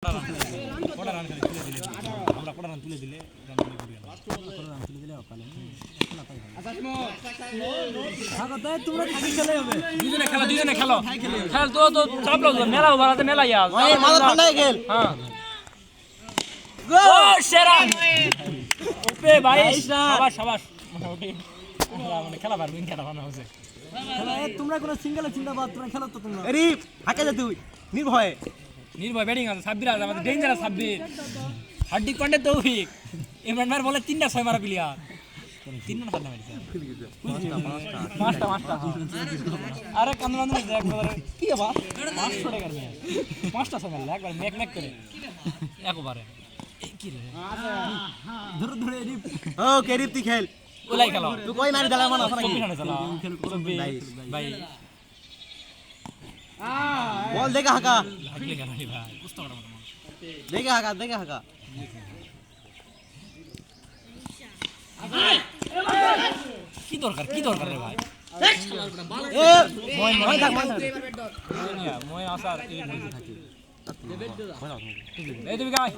কটা রান করে তুলে দিলে আমরা কটা রান তুলে দিলে দুজনে খেলো খেল তো চাপ লাও মেলা ওভারতে মেলা ইয়া মাথা ঠান্ডায় খেল। হ্যাঁ গোল সেরা ওপে ভাই শাবাশ মোটামুটি মানে খেলা পারবে খেলা বানা হচ্ছে তোমরা কোন সিঙ্গেল চিন্তাবাদ তোমরা খেলো তো তোমরা আরে হাকে যা তুই নির্ভয় ব্যাটিং আছে সাব্বির আছে আমাদের ডেঞ্জারাস সাব্বির হার্দিক পান্ডে তৌফিক ইমরান ভাই বলে 3টা 6 মারা প্লেয়ার 3 না 5 মারছে পাঁচটা আরে কান্দন একবার কি বাবা 500 টাকার ম্যাচ 5টা 6 মারলে একবার মেক করে একবারে কি রে ধরে রিপ ও কেরিপ তুই খেল ওলাই খেলো তুই কই মারি দালা মানা নাকি ভাই বল দেখা হাকা লাগলে কেন ভাই কষ্ট করা মত দেখা হাকা কি দরকার রে ভাই এ মই থাক মই আসার এই মধ্যে থাকি এই তুমি গায়